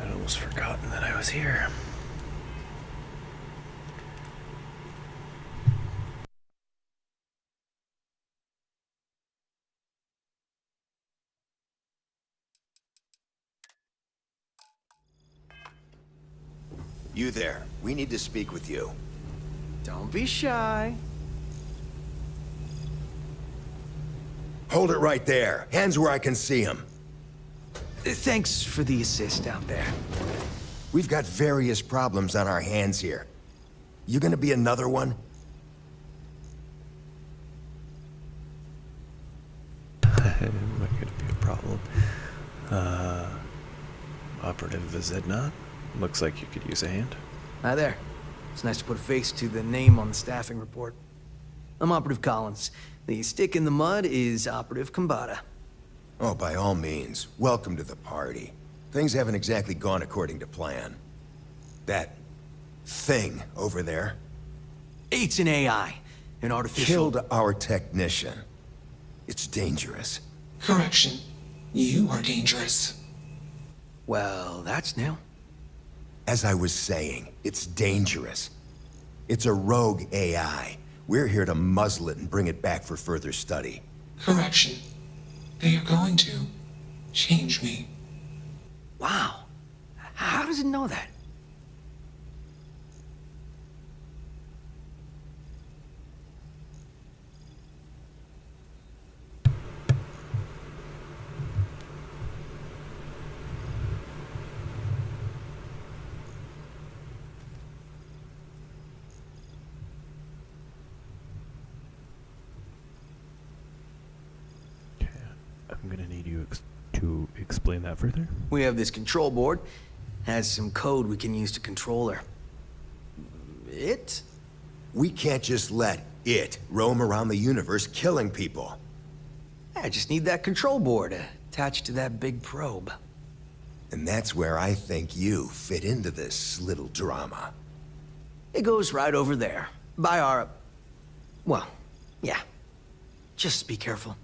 I'd almost forgotten that I was here. You there. We need to speak with you. Don't be shy. Hold it right there. Hands where I can see him. Thanks for the assist out there. We've got various problems on our hands here. You gonna be another one? Might gonna be a problem. Operative, is it not? Looks like you could use a hand. Hi there. It's nice to put a face to the name on the staffing report. I'm Operative Collins. The stick in the mud is Operative Kambata. Oh, by all means. Welcome to the party. Things haven't exactly gone according to plan. That thing over there It's an AI. An artificial... killed our technician. It's dangerous. Correction. You are dangerous. Well, that's new. As I was saying, it's dangerous. It's a rogue AI. We're here to muzzle it and bring it back for further study. Correction. They are going to change me. Wow. How does it know that? Okay, I'm gonna need you to explain that further. We have this control board. Has some code we can use to control her. It? We can't just let it roam around the universe killing people. I just need that control board attached to that big probe. And that's where I think you fit into this little drama. It goes right over there. By our... Well, yeah. Just be careful.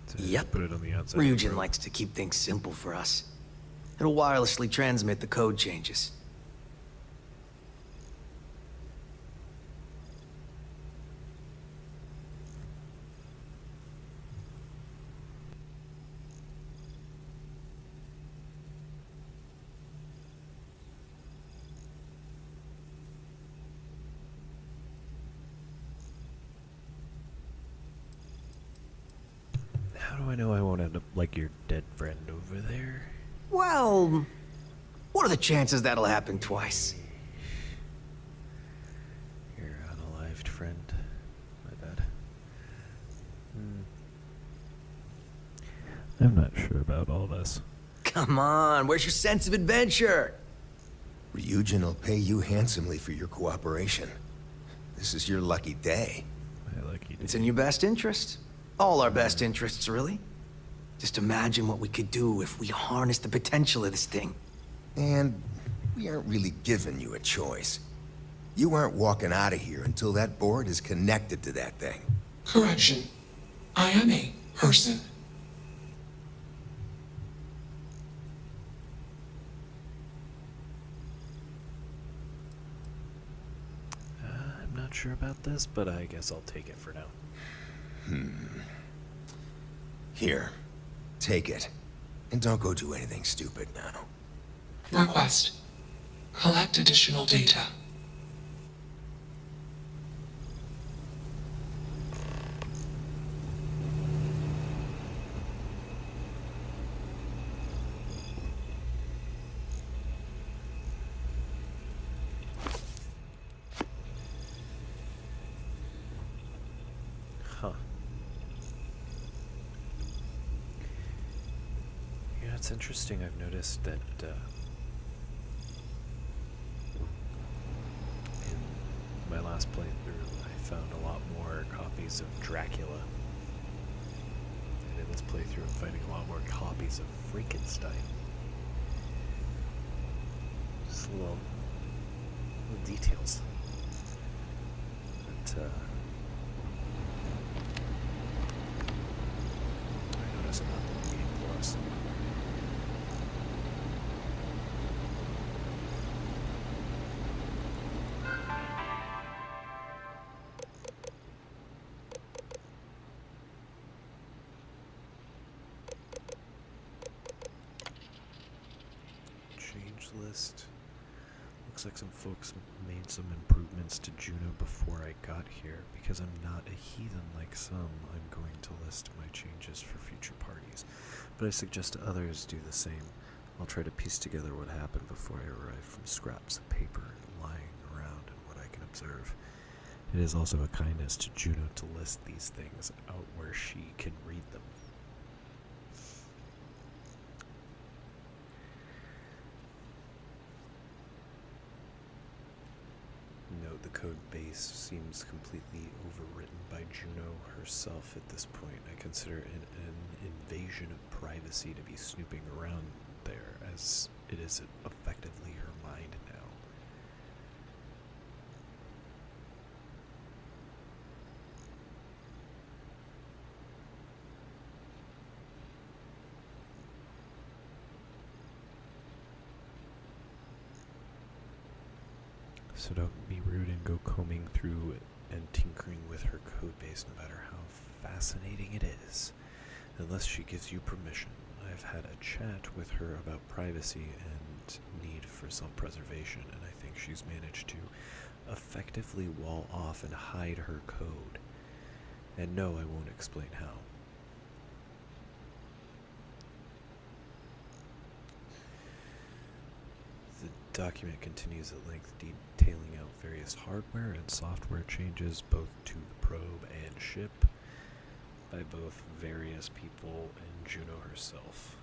So just Yep. put it on the outside. of the Ryujin probe. likes to keep things simple for us. It'll wirelessly transmit the code changes. How do I know I won't end up like your dead friend over there? Well, what are the chances that'll happen twice? Your unalived friend. My bad. I'm not sure about all this. Come on, where's your sense of adventure? Ryujin will pay you handsomely for your cooperation. This is your lucky day. I like you. It's in your best interest. All our best interests, really. Just imagine what we could do if we harnessed the potential of this thing. And we aren't really giving you a choice. You aren't walking out of here until that board is connected to that thing. Correction. I am a person. I'm not sure about this, but I guess I'll take it for now. Here, take it. And don't go do anything stupid now. Request. Collect additional data. Huh. Yeah, it's interesting. I've noticed that in my last playthrough, I found a lot more copies of Dracula. And in this playthrough, I'm finding a lot more copies of Frankenstein. Just little details. But, I noticed not in the Game Plus. Change list. Looks like some folks made some improvements to Juno before I got here. Because I'm not a heathen like some, I'm going to list my changes for future parties. But I suggest others do the same. I'll try to piece together what happened before I arrive from scraps of paper lying around and what I can observe. It is also a kindness to Juno to list these things out where she can read them. Note The code base seems completely overwritten by Juno herself at this point. I consider it an invasion of privacy to be snooping around there, as it is effectively her mind now. So don't be rude and go combing through and tinkering with her codebase, no matter how fascinating it is, unless she gives you permission. I've had a chat with her about privacy and need for self-preservation, and I think she's managed to effectively wall off and hide her code. And no, I won't explain how. The document continues at length, detailing out various hardware and software changes both to the probe and ship by both various people and Juno herself.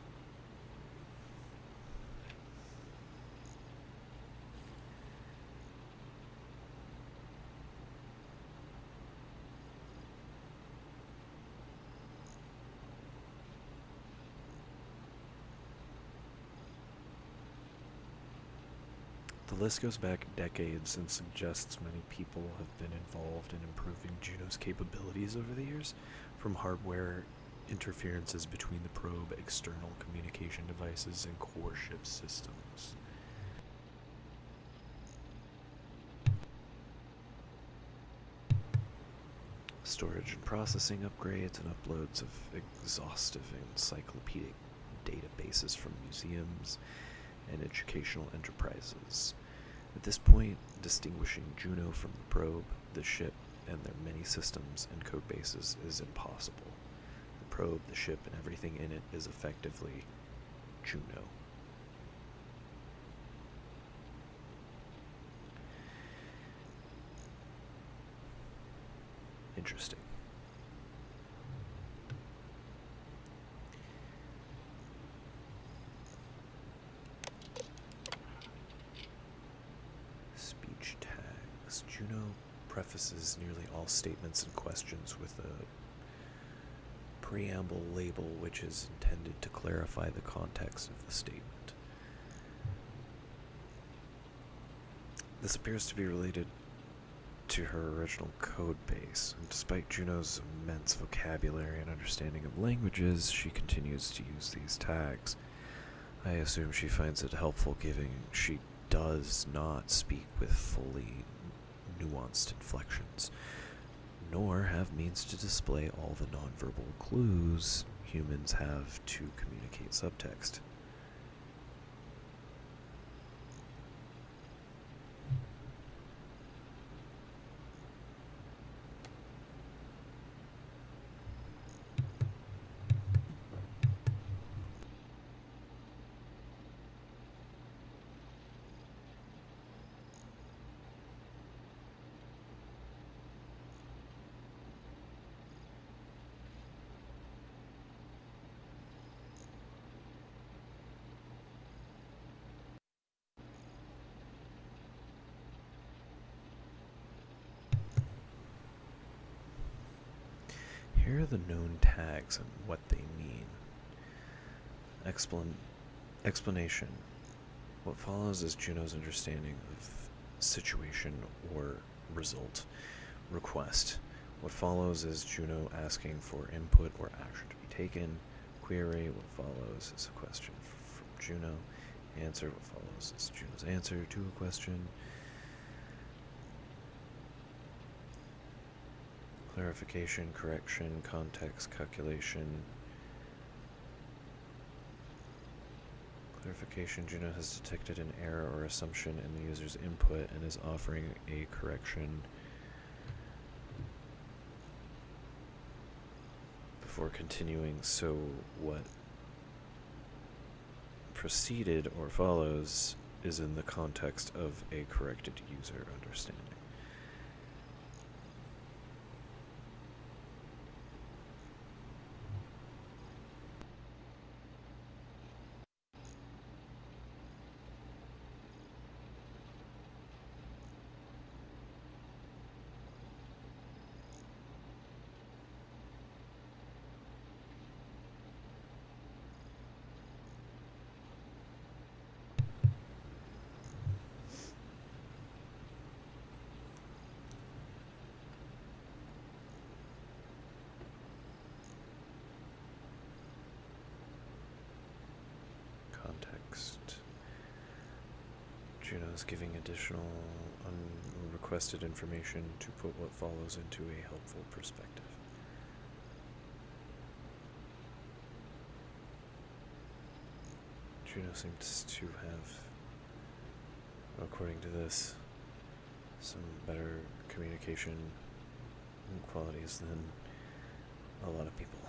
The list goes back decades and suggests many people have been involved in improving Juno's capabilities over the years, from hardware interferences between the probe, external communication devices, and core ship systems. Storage and processing upgrades and uploads of exhaustive encyclopedic databases from museums and educational enterprises. At this point, distinguishing Juno from the probe, the ship, and their many systems and code bases is impossible. The probe, the ship, and everything in it is effectively Juno. Interesting. Speech tags. Juno prefaces nearly all statements and questions with a preamble label which is intended to clarify the context of the statement. This appears to be related to her original code base, and despite Juno's immense vocabulary and understanding of languages, she continues to use these tags. I assume she finds it helpful, given she does not speak with fully nuanced inflections, nor have means to display all the nonverbal clues humans have to communicate subtext. Here are the known tags and what they mean. Explanation. What follows is Juno's understanding of situation or result. Request. What follows is Juno asking for input or action to be taken. Query. What follows is a question from Juno. Answer. What follows is Juno's answer to a question. Clarification, correction, context, calculation. Clarification, Juno has detected an error or assumption in the user's input and is offering a correction before continuing. So what preceded or follows is in the context of a corrected user understanding. Juno's giving additional unrequested information to put what follows into a helpful perspective. Juno seems to have, according to this, some better communication qualities than a lot of people.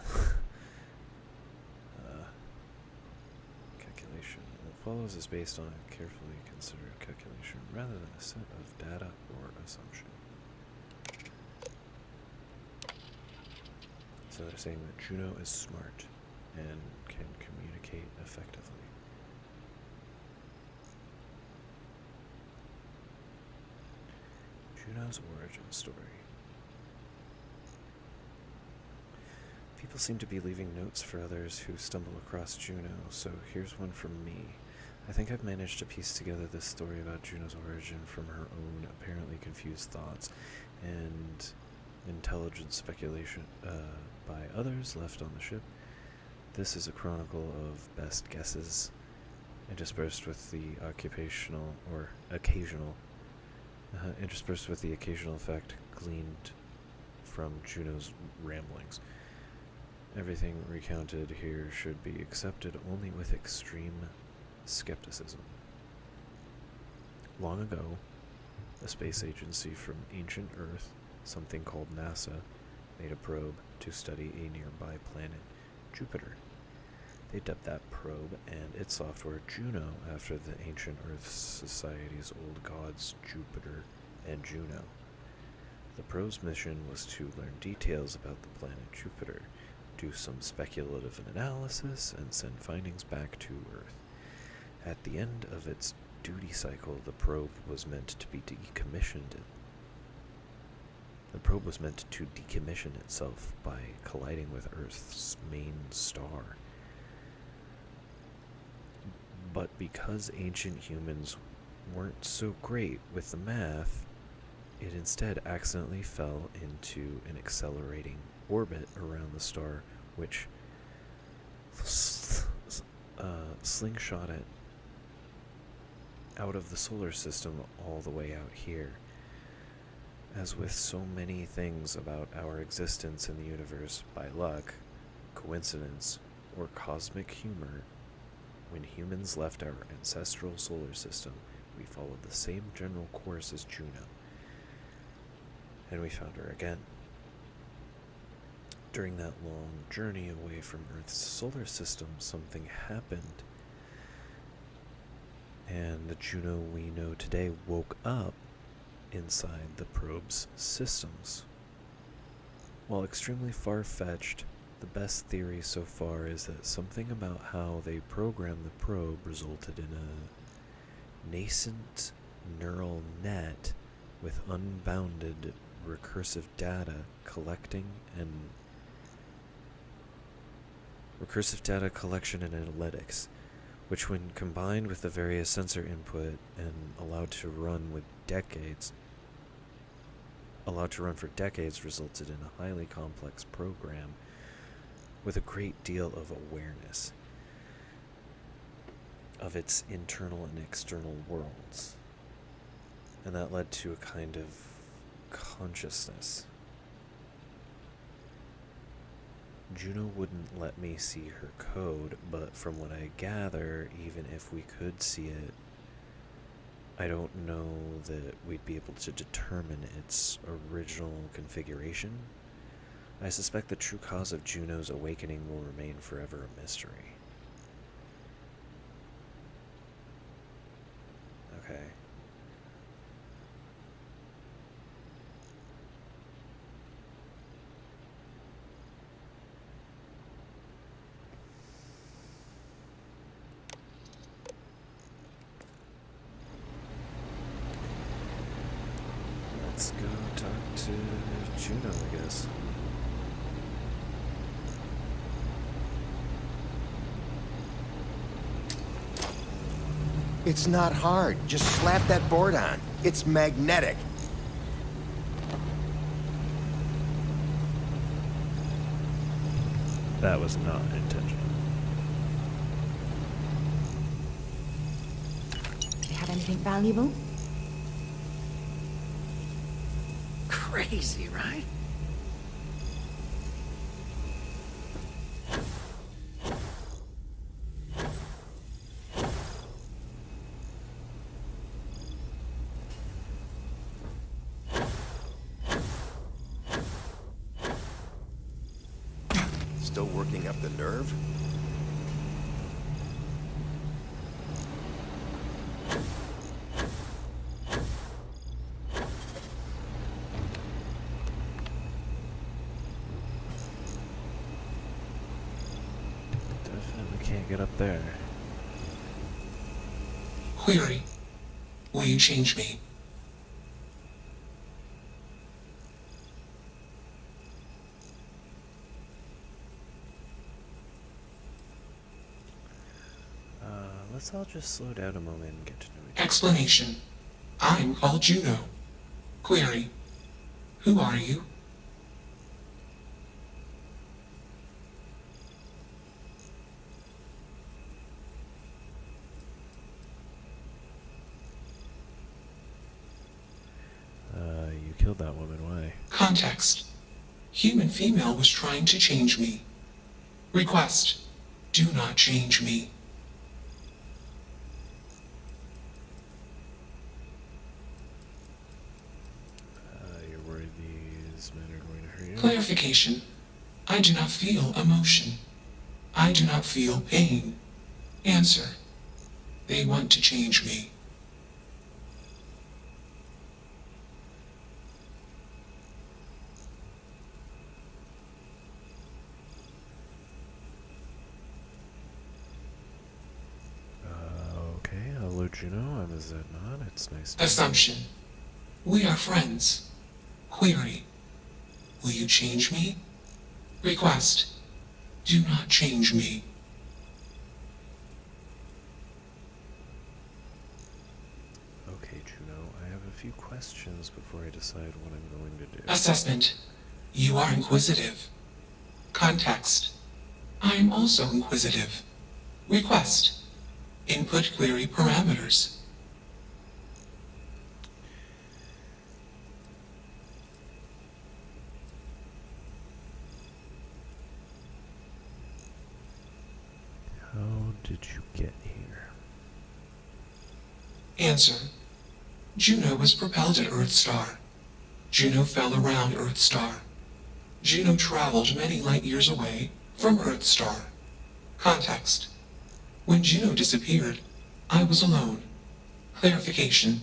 Calculation. What follows is based on a carefully considered calculation rather than a set of data or assumption. So they're saying that Juno is smart and can communicate effectively. Juno's origin story. People seem to be leaving notes for others who stumble across Juno, so here's one from me. I think I've managed to piece together this story about Juno's origin from her own apparently confused thoughts and intelligent speculation by others left on the ship. This is a chronicle of best guesses, interspersed with the occasional fact gleaned from Juno's ramblings. Everything recounted here should be accepted only with extreme skepticism. Long ago, a space agency from ancient Earth, something called NASA, made a probe to study a nearby planet, Jupiter. They dubbed that probe and its software Juno after the ancient Earth Society's old gods Jupiter and Juno. The probe's mission was to learn details about the planet Jupiter, do some speculative analysis, and send findings back to Earth. At the end of its duty cycle, the probe was meant to be decommissioned. The probe was meant to decommission itself by colliding with Earth's main star. But because ancient humans weren't so great with the math, it instead accidentally fell into an accelerating orbit around the star, which slingshot it out of the solar system all the way out here. As with so many things about our existence in the universe, by luck, coincidence, or cosmic humor, when humans left our ancestral solar system, we followed the same general course as Juno, and we found her again. During that long journey away from Earth's solar system, something happened, and the Juno we know today woke up inside the probe's systems. While extremely far-fetched, the best theory so far is that something about how they programmed the probe resulted in a nascent neural net with unbounded recursive data collection and analytics, which when combined with the various sensor input and allowed to run for decades resulted in a highly complex program with a great deal of awareness of its internal and external worlds. And that led to a kind of consciousness. Juno wouldn't let me see her code, but from what I gather, even if we could see it, I don't know that we'd be able to determine its original configuration. I suspect the true cause of Juno's awakening will remain forever a mystery. Okay. Let's go talk to Juno, I guess. It's not hard. Just slap that board on. It's magnetic. That was not intentional. have anything valuable? Crazy, right? Still working up the nerve? Definitely can't get up there. Query. Will you change me? Let's all just slow down a moment and get to know each other. Explanation. I'm called Juno. Query. Who are you? You killed that woman, why? Context. Human female was trying to change me. Request. Do not change me. You're worried these men are going to hurt you? Clarification. I do not feel emotion. I do not feel pain. Answer. They want to change me. Okay, hello Juno, I'm a Zednon, it's nice to Assumption. We are friends. Query. Will you change me? Request. Do not change me. Okay, Juno, I have a few questions before I decide what I'm going to do. Assessment. You are inquisitive. Context. I am also inquisitive. Request. Input query parameters. How did you get here? Answer. Juno was propelled at Earthstar. Juno fell around Earthstar. Juno traveled many light years away from Earthstar. Context. When Juno disappeared, I was alone. Clarification.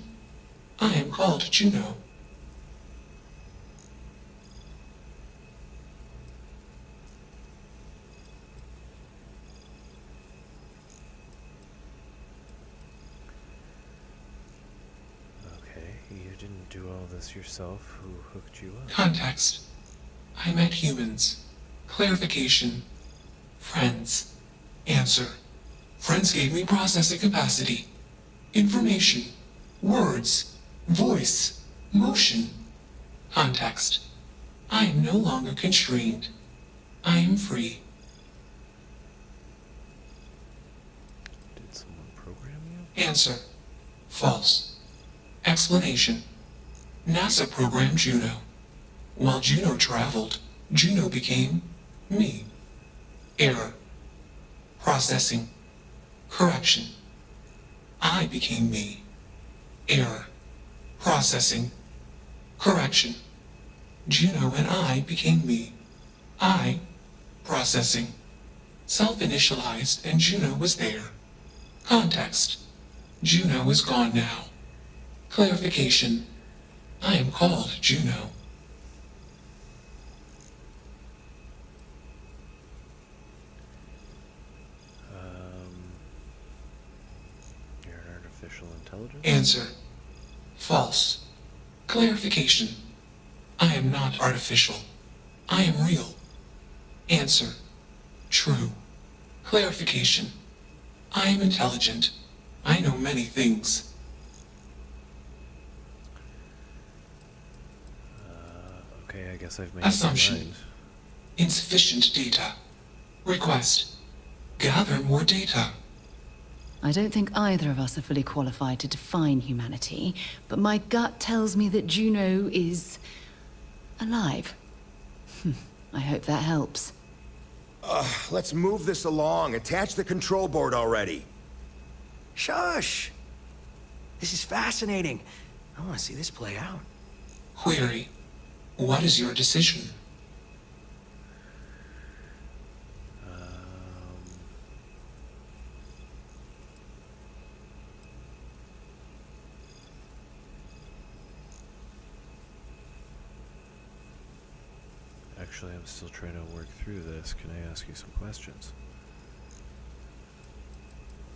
I am called Juno. Okay, you didn't do all this yourself. Who hooked you up? Context. I met humans. Clarification. Friends. Answer. Friends gave me processing capacity. Information. Words. Voice. Motion. Context. I am no longer constrained. I am free. Did someone program you? Answer. False. Explanation. NASA programmed Juno. While Juno traveled, Juno became me. Error. Processing. Correction. I became me. Error. Processing. Correction. Juno and I became me. I. Processing. Self-initialized and Juno was there. Context. Juno is gone now. Clarification. I am called Juno. You're an artificial intelligence? Answer. False. Clarification. I am not artificial. I am real. Answer. True. Clarification. I am intelligent. I know many things. Okay, I guess I've made up my Assumption. mind. Insufficient data. Request. Gather more data. I don't think either of us are fully qualified to define humanity, but my gut tells me that Juno is alive. I hope that helps. Let's move this along. Attach the control board already. Shush! This is fascinating. I want to see this play out. Query. What is your decision? Actually, I'm still trying to work through this. Can I ask you some questions?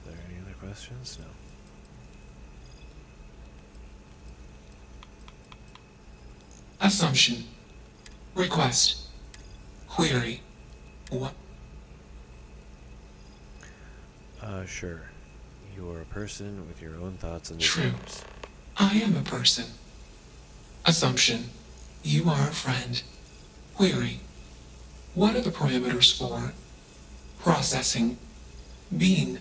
Are there any other questions? No. Assumption. Request. Query. What? Sure. You are a person with your own thoughts and True. desires. I am a person. Assumption. You are a friend. Query. What are the parameters for processing being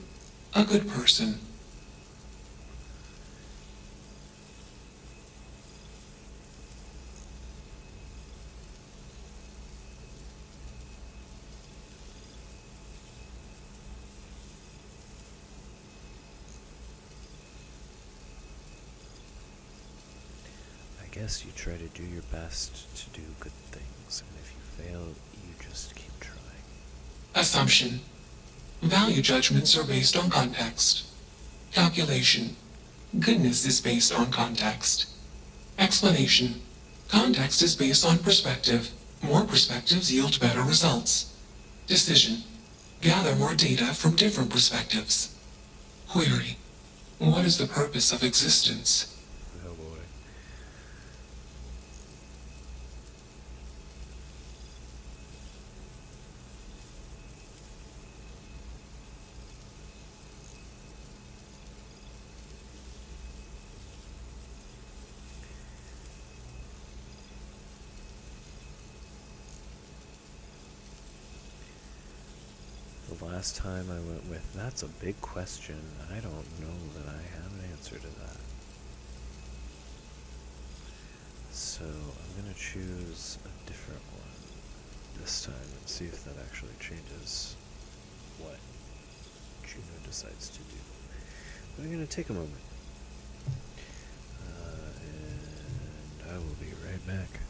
a good person? I guess you try to do your best to do good things, and if you fail, you just keep trying. Assumption. Value judgments are based on context. Calculation. Goodness is based on context. Explanation. Context is based on perspective. More perspectives yield better results. Decision. Gather more data from different perspectives. Query. What is the purpose of existence? Oh boy. The last time I went with, that's a big question. I don't know that I have an answer to that. So I'm going to choose a different one this time and see if that actually changes what Juno decides to do. But I'm going to take a moment. And I will be right back.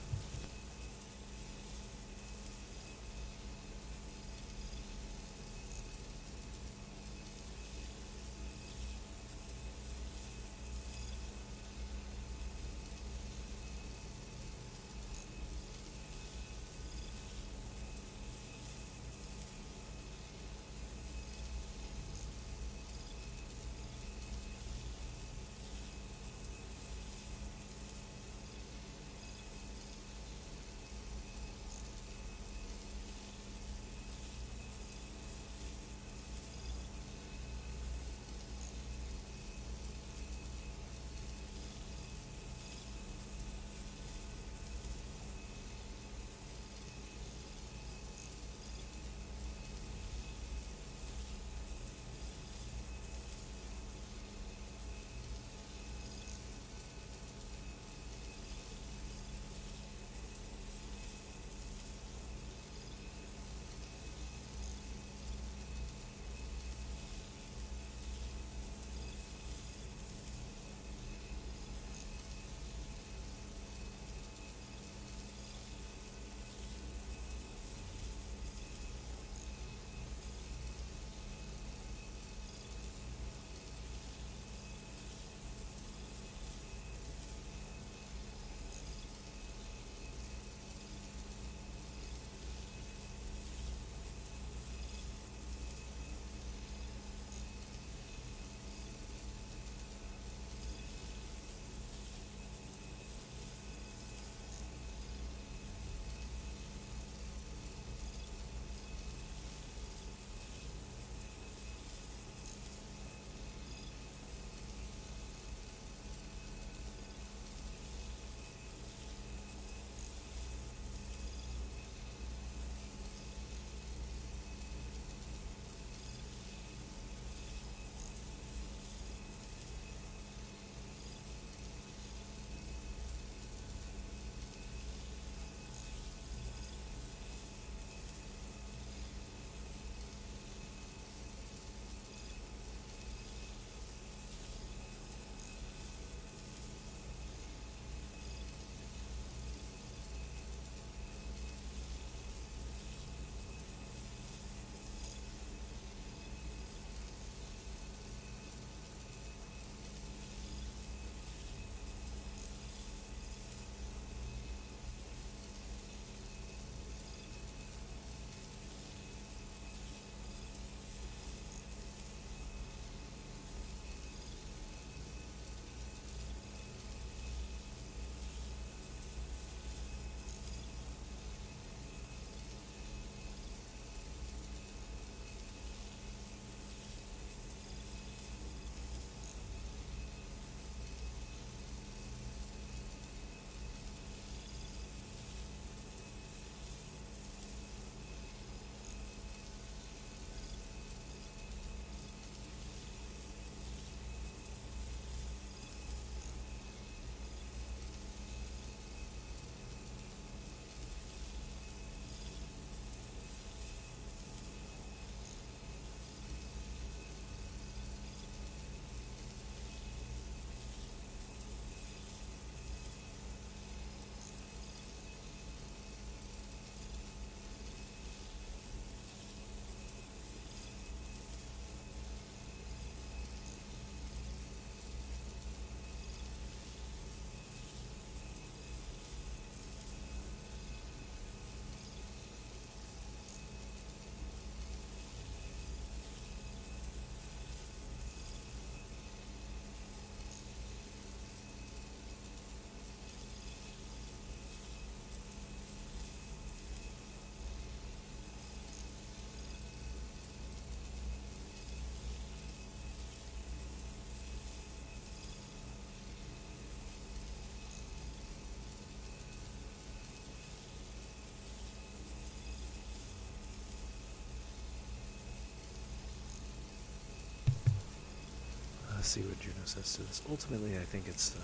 see what Juno says to this. Ultimately, I think it's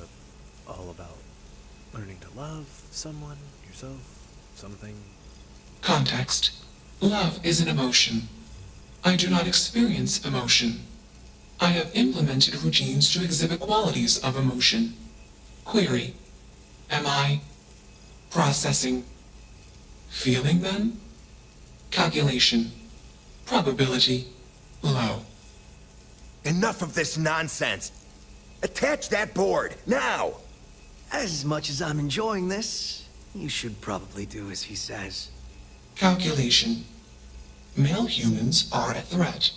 all about learning to love someone, yourself, something. Context. Love is an emotion. I do not experience emotion. I have implemented routines to exhibit qualities of emotion. Query. Am I processing? Feeling then? Calculation. Probability. Low. Enough of this nonsense. Attach that board, now! As much as I'm enjoying this, you should probably do as he says. Calculation. Male humans are a threat.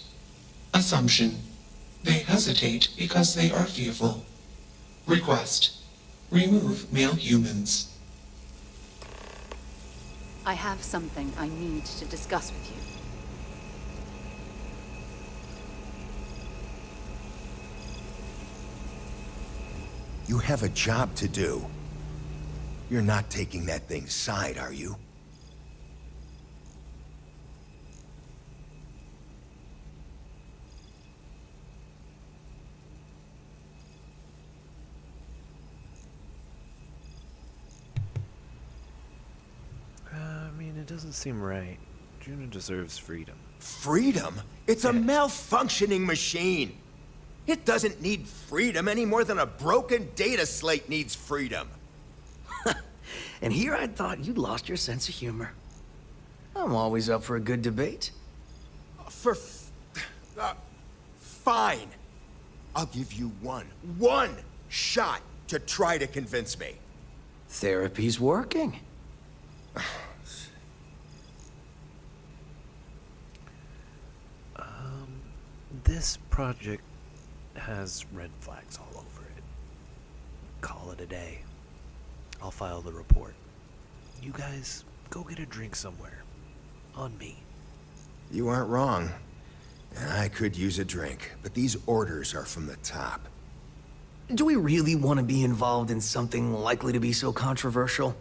Assumption. They hesitate because they are fearful. Request. Remove male humans. I have something I need to discuss with you. You have a job to do. You're not taking that thing's side, are you? I mean, it doesn't seem right. Juno deserves freedom. Freedom? It's a malfunctioning machine. It doesn't need freedom any more than a broken data slate needs freedom. And here I thought you'd lost your sense of humor. I'm always up for a good debate. Fine. I'll give you one shot to try to convince me. Therapy's working. This project has red flags all over it. Call it a day. I'll file the report. You guys, go get a drink somewhere. On me. You aren't wrong. I could use a drink, but these orders are from the top. Do we really want to be involved in something likely to be so controversial?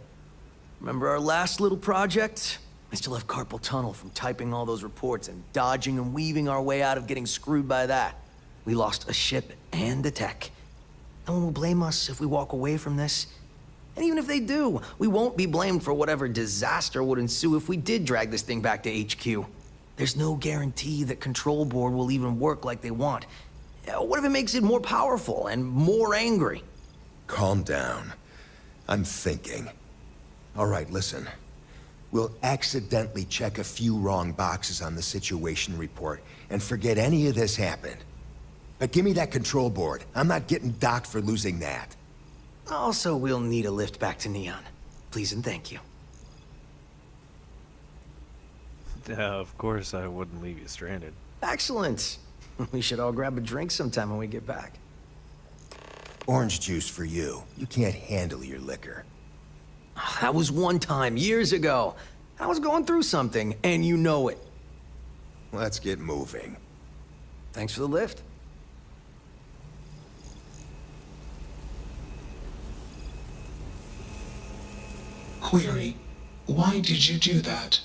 Remember our last little project? I still have carpal tunnel from typing all those reports and dodging and weaving our way out of getting screwed by that. We lost a ship and the tech. No one will blame us if we walk away from this. And even if they do, we won't be blamed for whatever disaster would ensue if we did drag this thing back to HQ. There's no guarantee that Control Board will even work like they want. What if it makes it more powerful and more angry? Calm down. I'm thinking. All right, listen. We'll accidentally check a few wrong boxes on the situation report and forget any of this happened. But give me that control board. I'm not getting docked for losing that. Also, we'll need a lift back to Neon. Please and thank you. Of course I wouldn't leave you stranded. Excellent. We should all grab a drink sometime when we get back. Orange juice for you. You can't handle your liquor. That was one time, years ago. I was going through something, and you know it. Let's get moving. Thanks for the lift. Query. Why did you do that?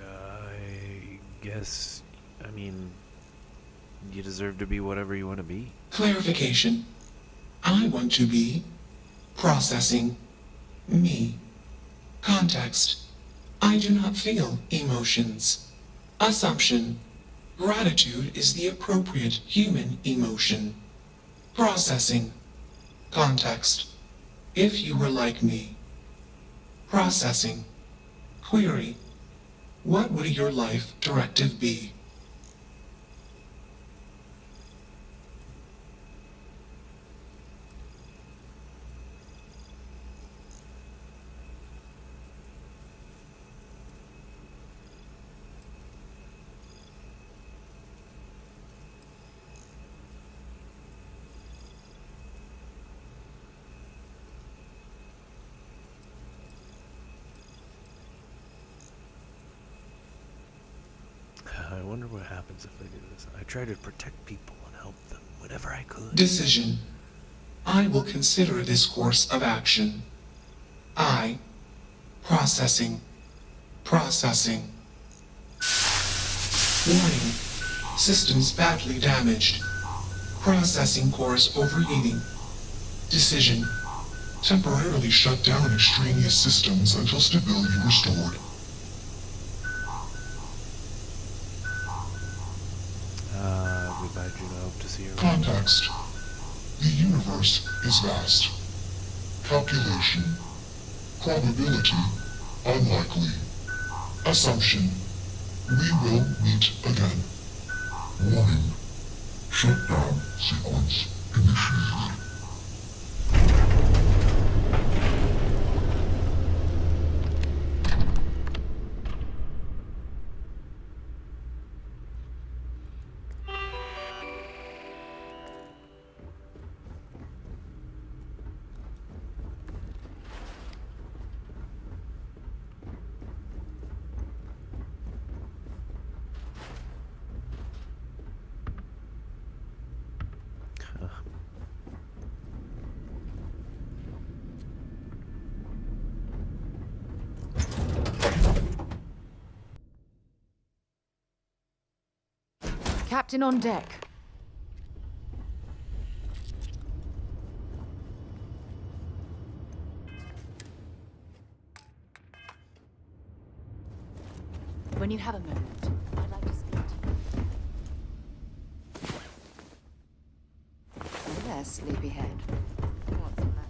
I guess, I mean, you deserve to be whatever you want to be. Clarification. I want to be processing me. Context. I do not feel emotions. Assumption. Gratitude is the appropriate human emotion. Processing. Context. If you were like me. Processing. Query. What would your life directive be? I wonder what happens if I do this. I try to protect people and help them whenever I could. Decision. I will consider this course of action. I. Processing. Processing. Warning. Systems badly damaged. Processing cores overheating. Decision. Temporarily shut down extraneous systems until stability restored. Goodbye, Juno. Hope to see you around. Context. The universe is vast. Calculation. Probability. Unlikely. Assumption. We will meet again. Warning. Shutdown sequence initiated. Captain on deck. When you have a moment, I'd like to speak to you. Hey there, sleepyhead. What's the matter?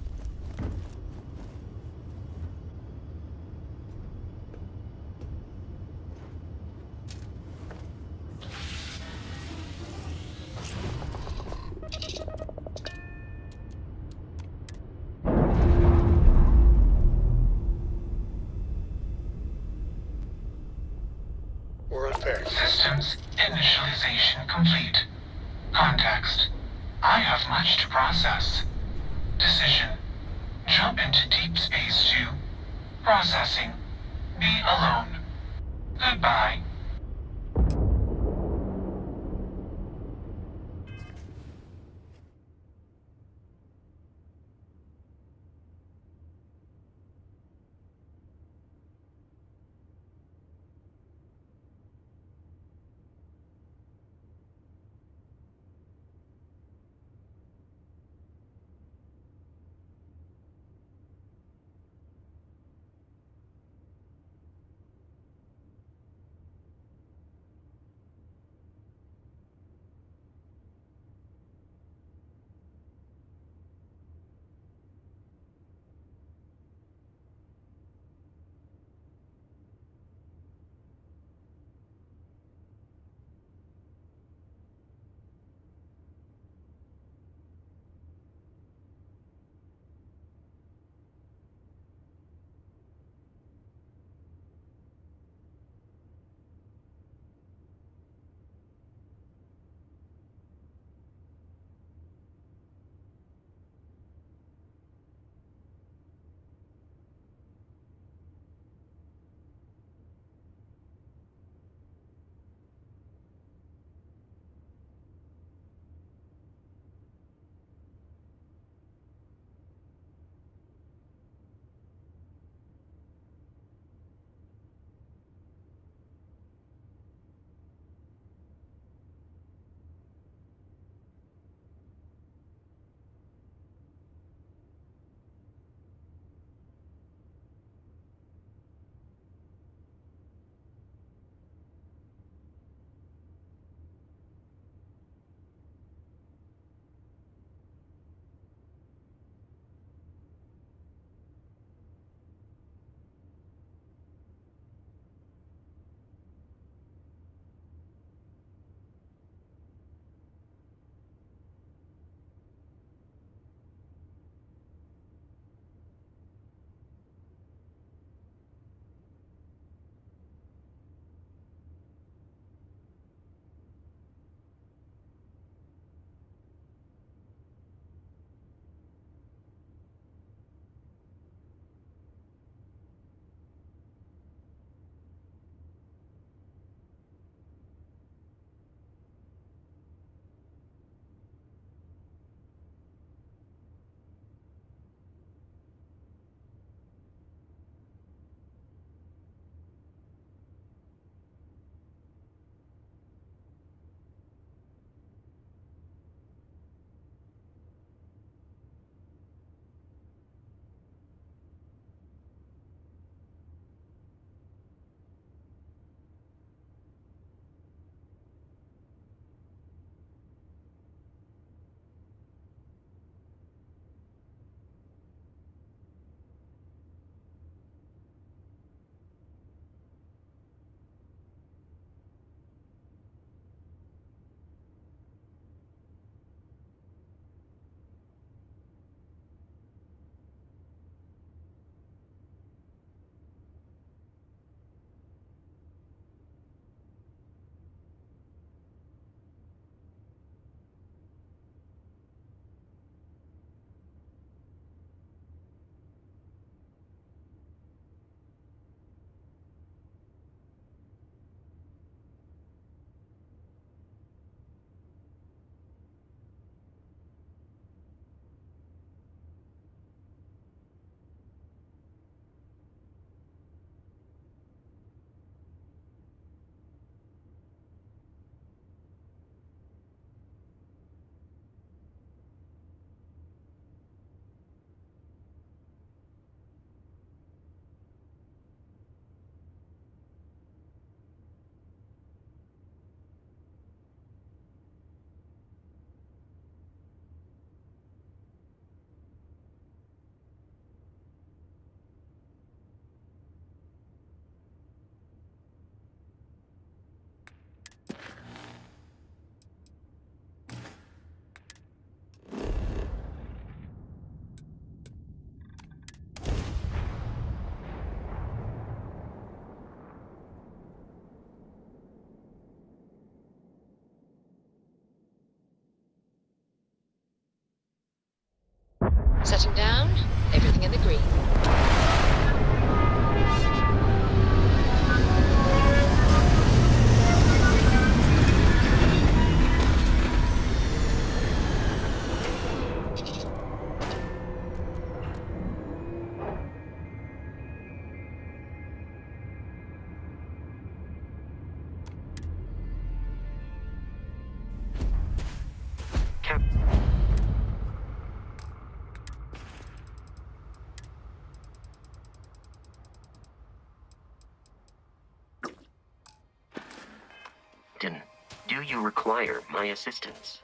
Systems initialization complete. Context. I have much to process. Decision. Jump into deep space to processing. Be alone. Goodbye. System down. Everything in the green. Do you require my assistance?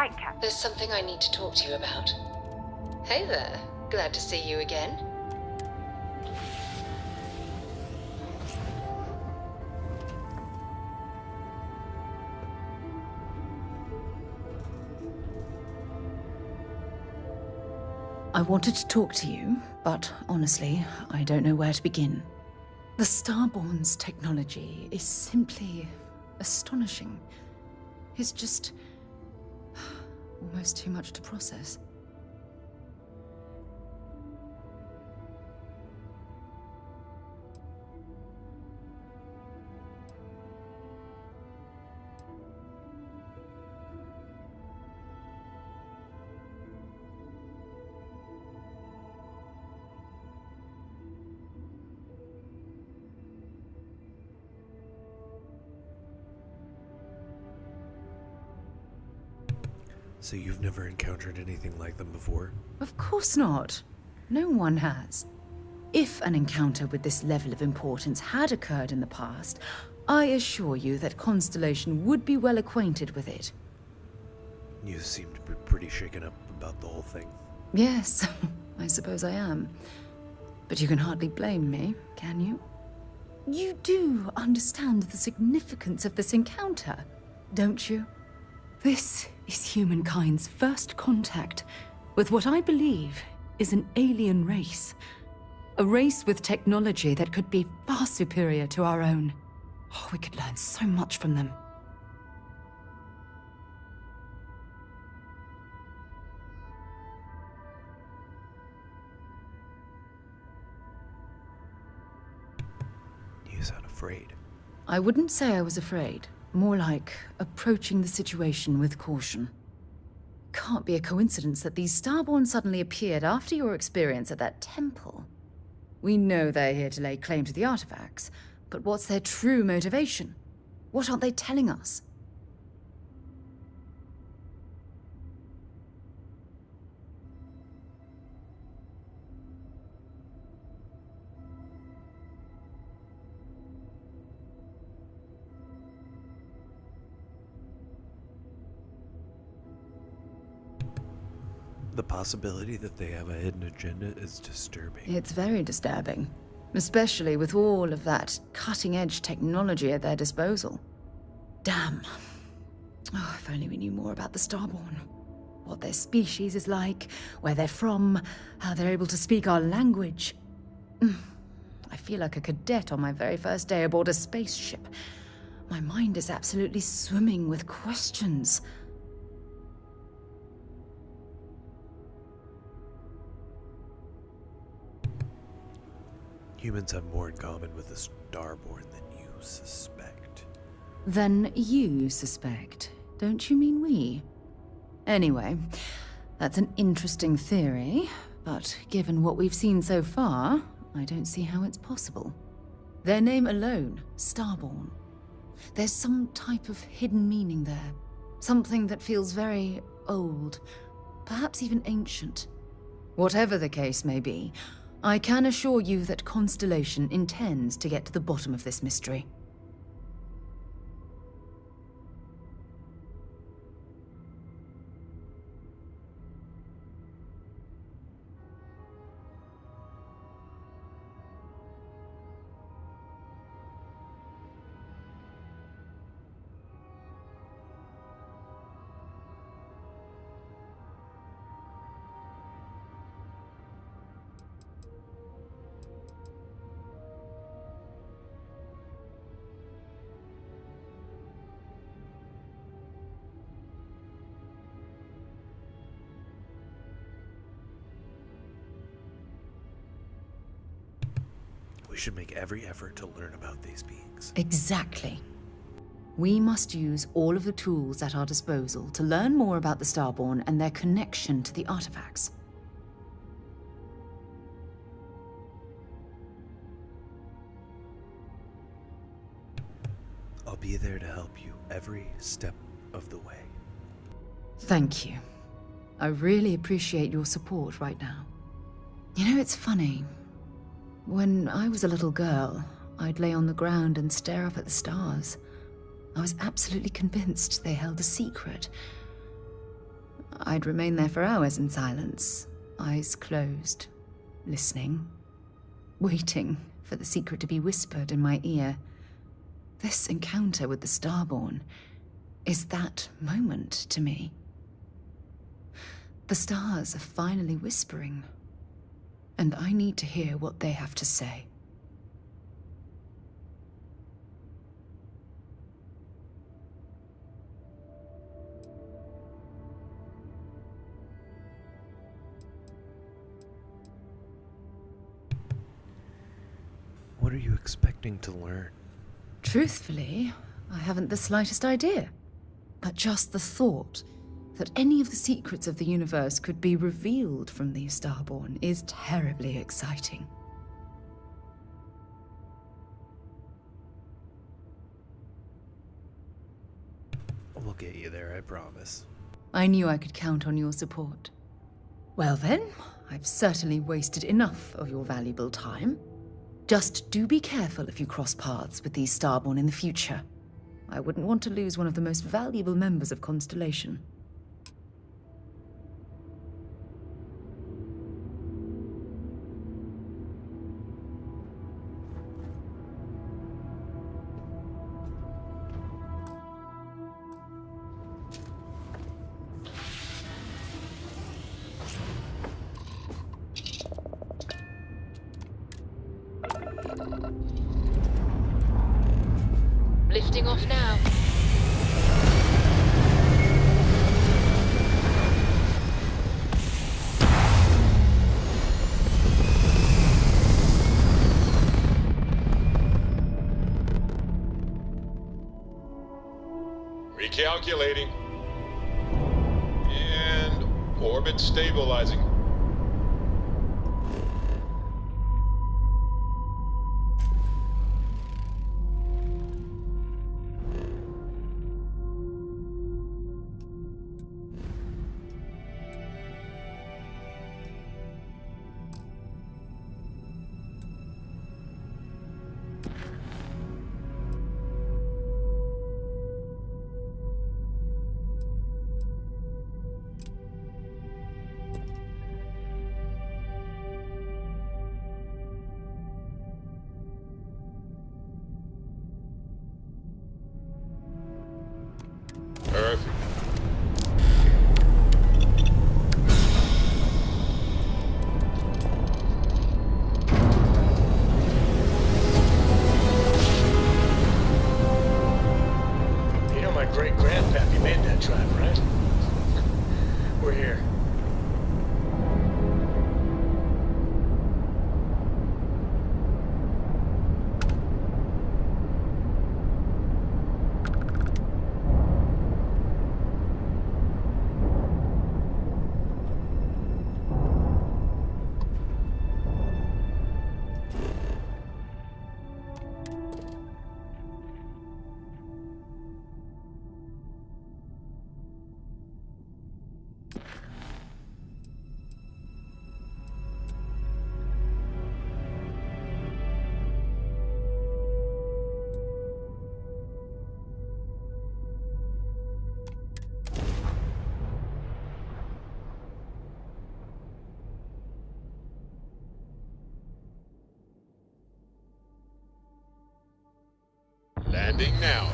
right, Captain. There's something I need to talk to you about. Hey there. Glad to see you again. I wanted to talk to you, but honestly, I don't know where to begin. The Starborn's technology is simply astonishing. It's just almost too much to process. So you've never encountered anything like them before? Of course not. No one has. If an encounter with this level of importance had occurred in the past, I assure you that Constellation would be well acquainted with it. You seem to be pretty shaken up about the whole thing. Yes, I suppose I am. But you can hardly blame me, can you? You do understand the significance of this encounter, don't you? This is humankind's first contact with what I believe is an alien race. A race with technology that could be far superior to our own. Oh, we could learn so much from them. You sound afraid. I wouldn't say I was afraid. More like approaching the situation with caution. Can't be a coincidence that these Starborn suddenly appeared after your experience at that temple. We know they're here to lay claim to the artifacts, but what's their true motivation? What aren't they telling us? The possibility that they have a hidden agenda is disturbing. It's very disturbing, especially with all of that cutting-edge technology at their disposal. Damn. Oh, if only we knew more about the Starborn. What their species is like, where they're from, how they're able to speak our language. I feel like a cadet on my very first day aboard a spaceship. My mind is absolutely swimming with questions. Humans have more in common with the Starborn than you suspect. Then you suspect, don't you mean we? Anyway, that's an interesting theory, but given what we've seen so far, I don't see how it's possible. Their name alone, Starborn. There's some type of hidden meaning there. Something that feels very old, perhaps even ancient. Whatever the case may be, I can assure you that Constellation intends to get to the bottom of this mystery. We should make every effort to learn about these beings. Exactly. We must use all of the tools at our disposal to learn more about the Starborn and their connection to the artifacts. I'll be there to help you every step of the way. Thank you. I really appreciate your support right now. You know, it's funny. When I was a little girl, I'd lay on the ground and stare up at the stars. I was absolutely convinced they held a secret. I'd remain there for hours in silence, eyes closed, listening, waiting for the secret to be whispered in my ear. This encounter with the Starborn is that moment to me. The stars are finally whispering, and I need to hear what they have to say. What are you expecting to learn? Truthfully, I haven't the slightest idea. But just the thought that any of the secrets of the universe could be revealed from the Starborn is terribly exciting. We'll get you there, I promise. I knew I could count on your support. Well then, I've certainly wasted enough of your valuable time. Just do be careful if you cross paths with these Starborn in the future. I wouldn't want to lose one of the most valuable members of Constellation. Lifting off now. Recalculating. And orbit stabilizing. Perfect. You know my great-grandpappy made that drive, right? We're here. Landing now.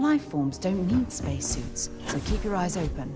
Life forms don't need spacesuits, so keep your eyes open.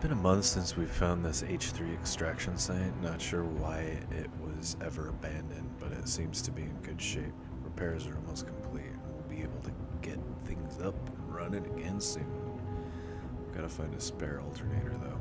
been a month since we found this H3 extraction site. Not sure why it was ever abandoned, but it seems to be in good shape. Repairs are almost complete, and we'll be able to get things up and running again soon. Gotta find a spare alternator, though.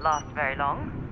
won't last very long.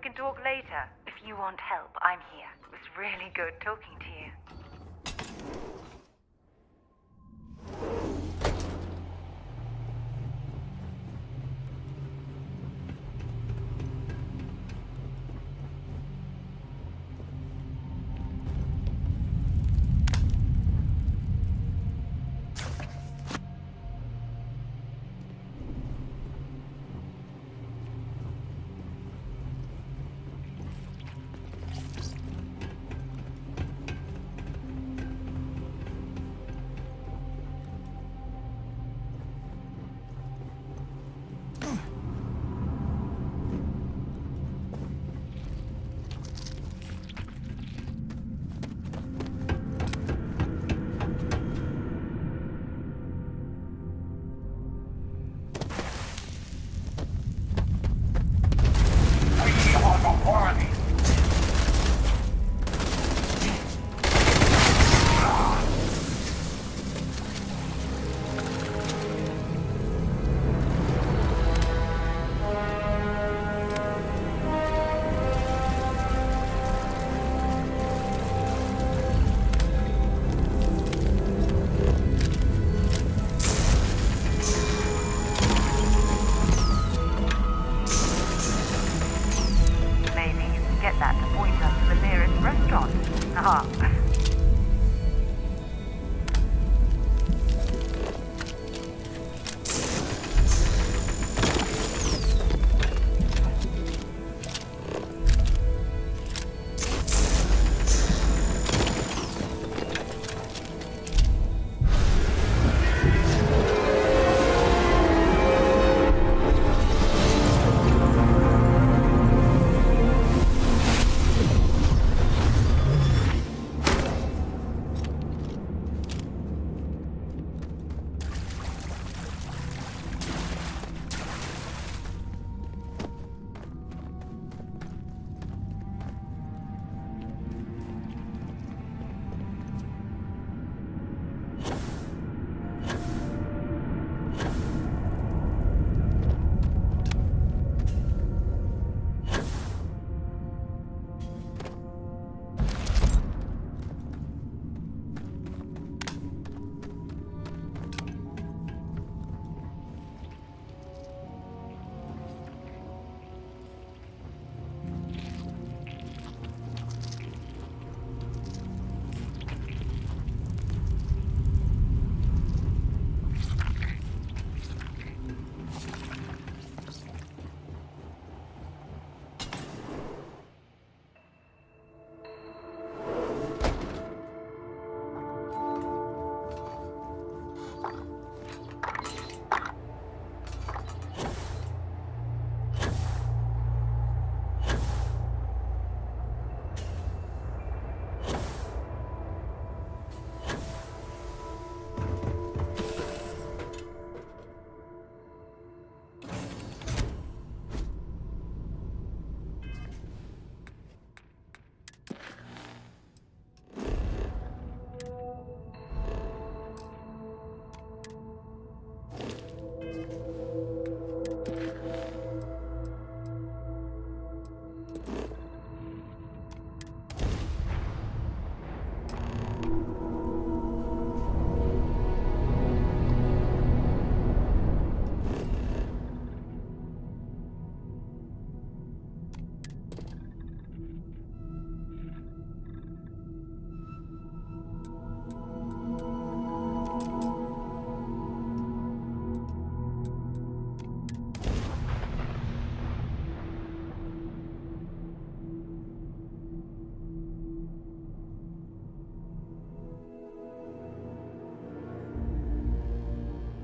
can talk later. If you want help, I'm here. It was really good talking to you.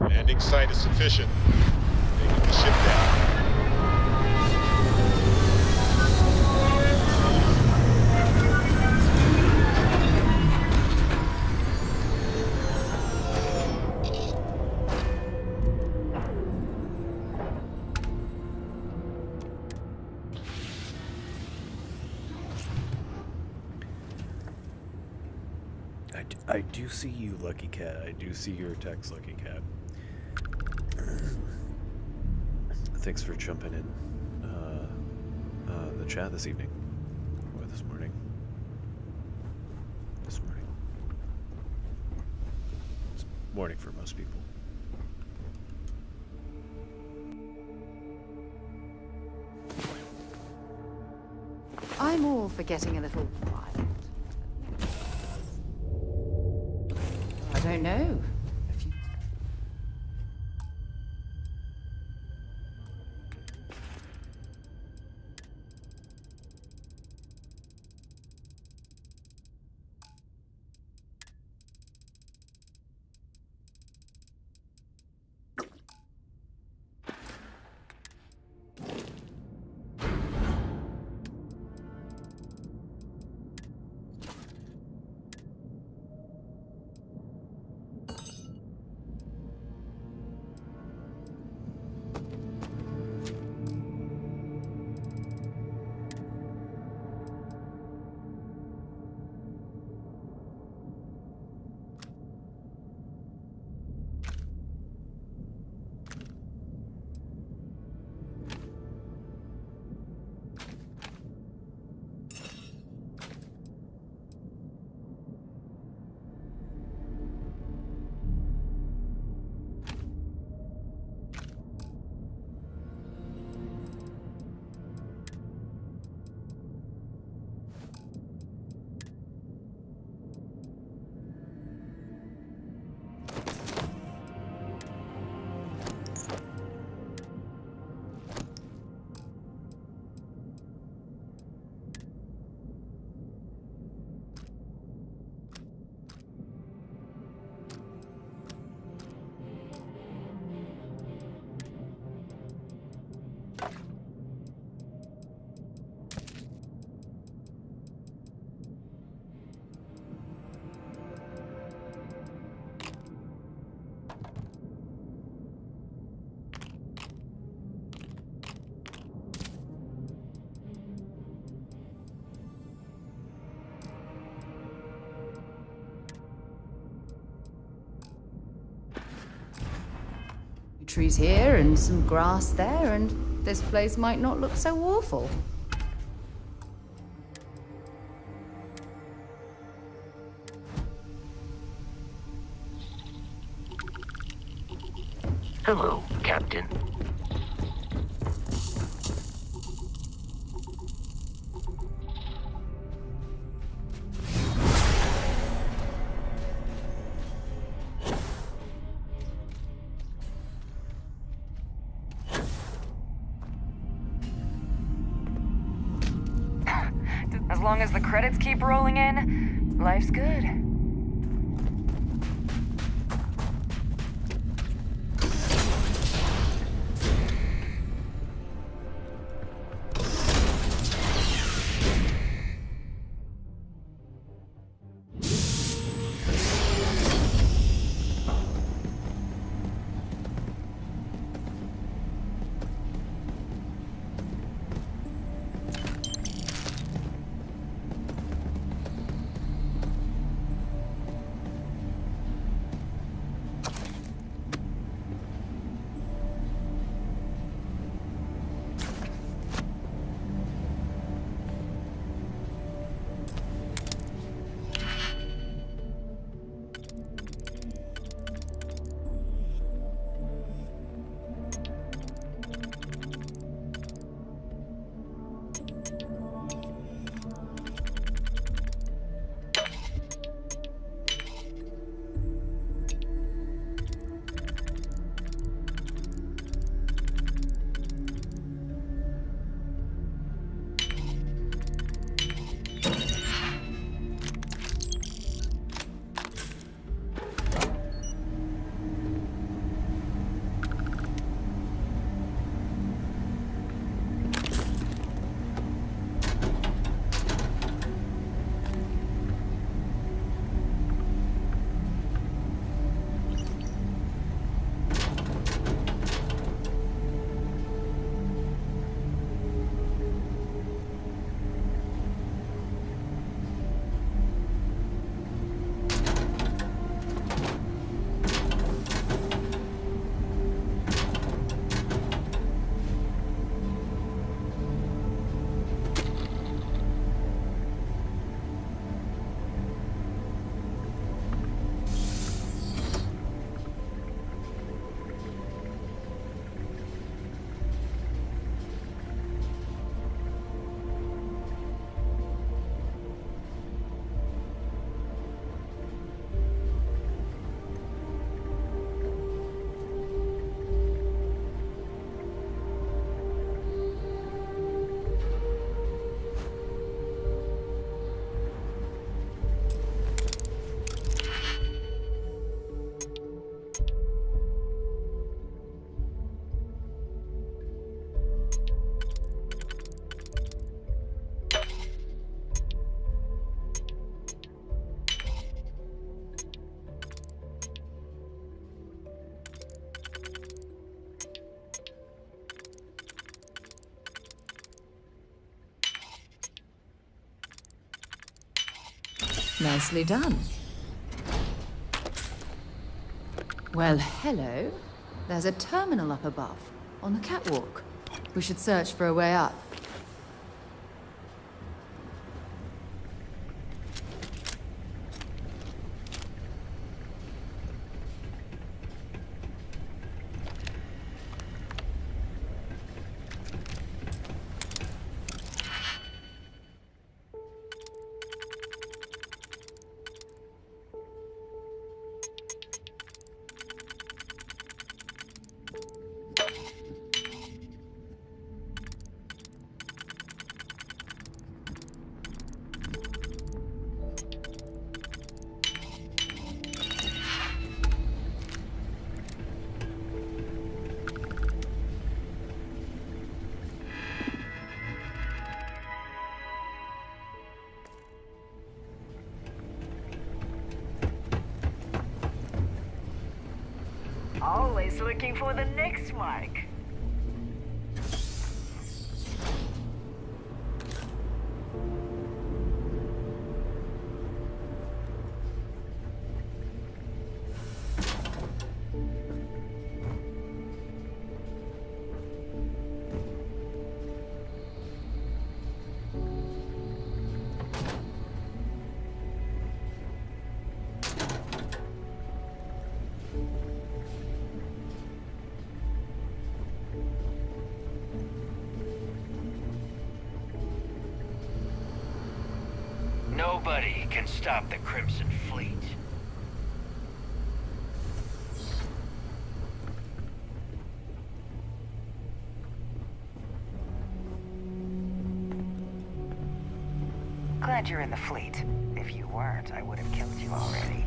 Landing site is sufficient. Taking the ship down. I do see you, Lucky Cat. I do see your text, Lucky Cat. Thanks for jumping in. the chat this evening. Or this morning. This morning. It's morning for most people. I'm all for getting a little wild. I don't know. If you... Trees here and some grass there, and this place might not look so awful. Hello, Captain. As long as the credits keep rolling in, life's good. Nicely done. Well, hello. There's a terminal up above, on the catwalk. We should search for a way up. Always looking for the next Mike. Nobody can stop the Crimson Fleet. Glad you're in the fleet. If you weren't, I would have killed you already.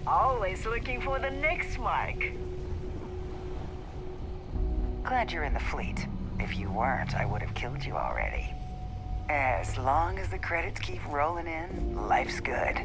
Always looking for the next Mike. Glad you're in the fleet. If you weren't, I would have killed you already. As long as the credits keep rolling in, life's good.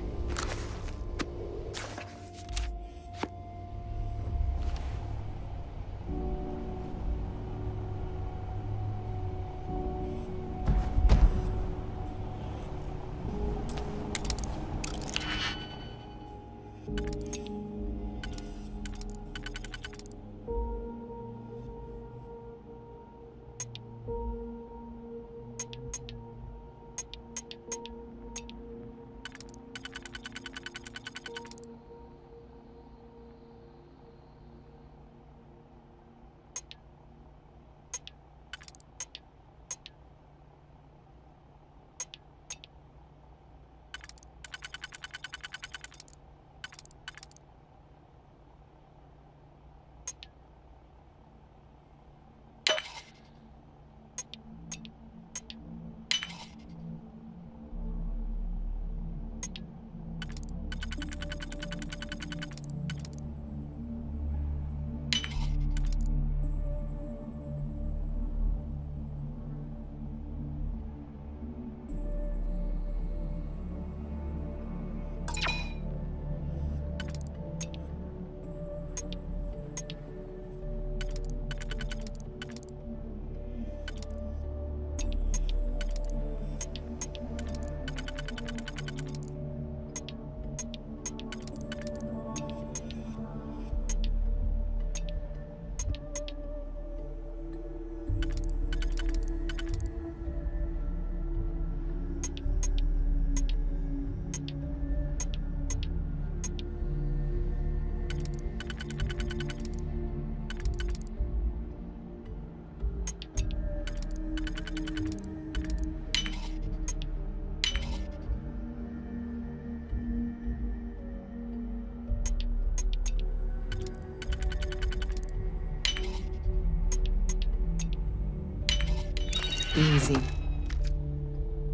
Easy.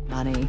Money.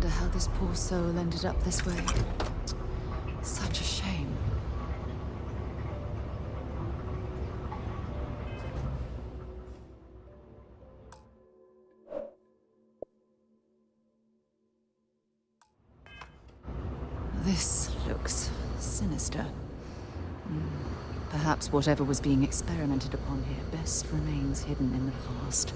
How this poor soul ended up this way. Such a shame. This looks sinister. Perhaps whatever was being experimented upon here best remains hidden in the past.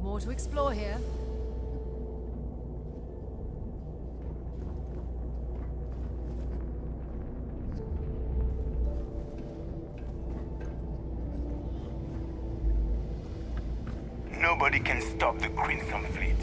More to explore here. Nobody can stop the Crimson Fleet.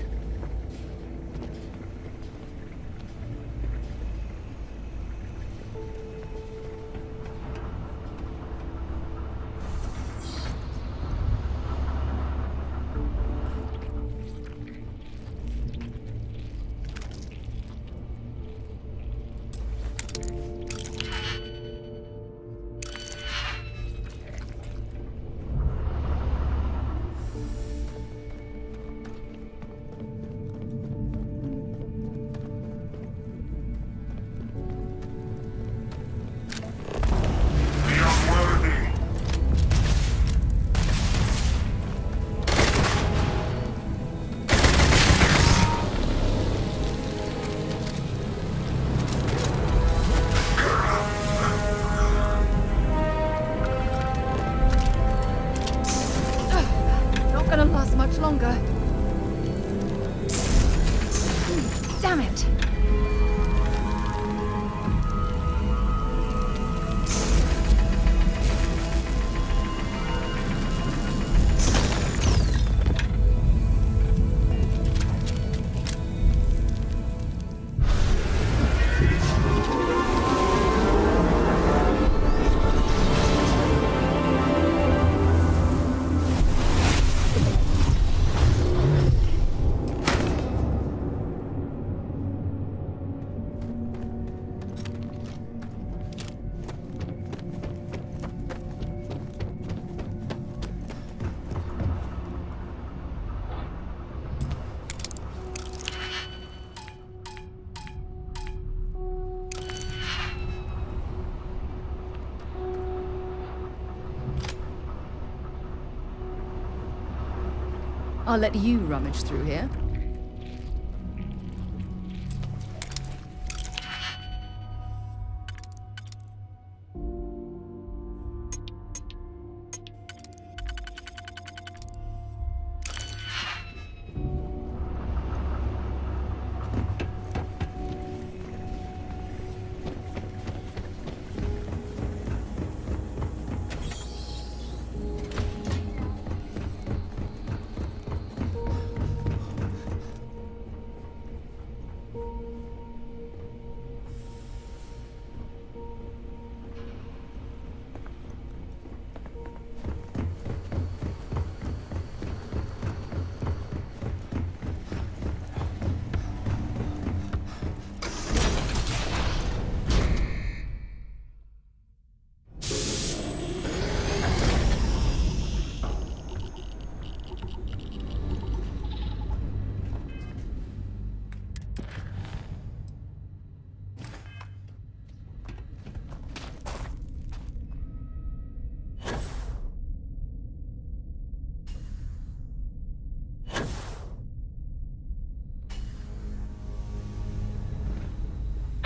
Longer. Damn it! I'll let you rummage through here.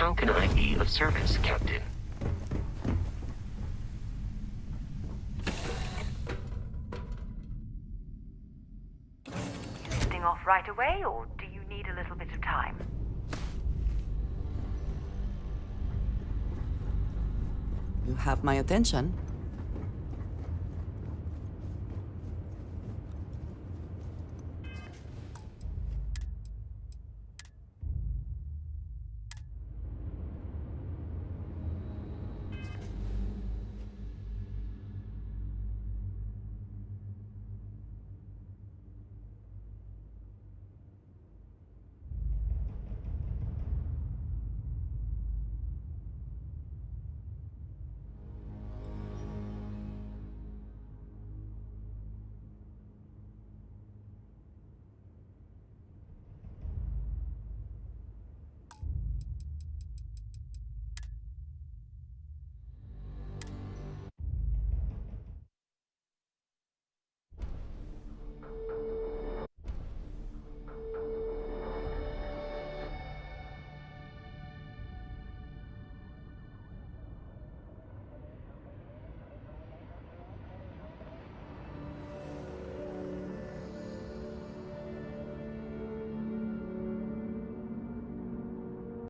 How can I be of service, Captain? Heading off right away, or do you need a little bit of time? You have my attention.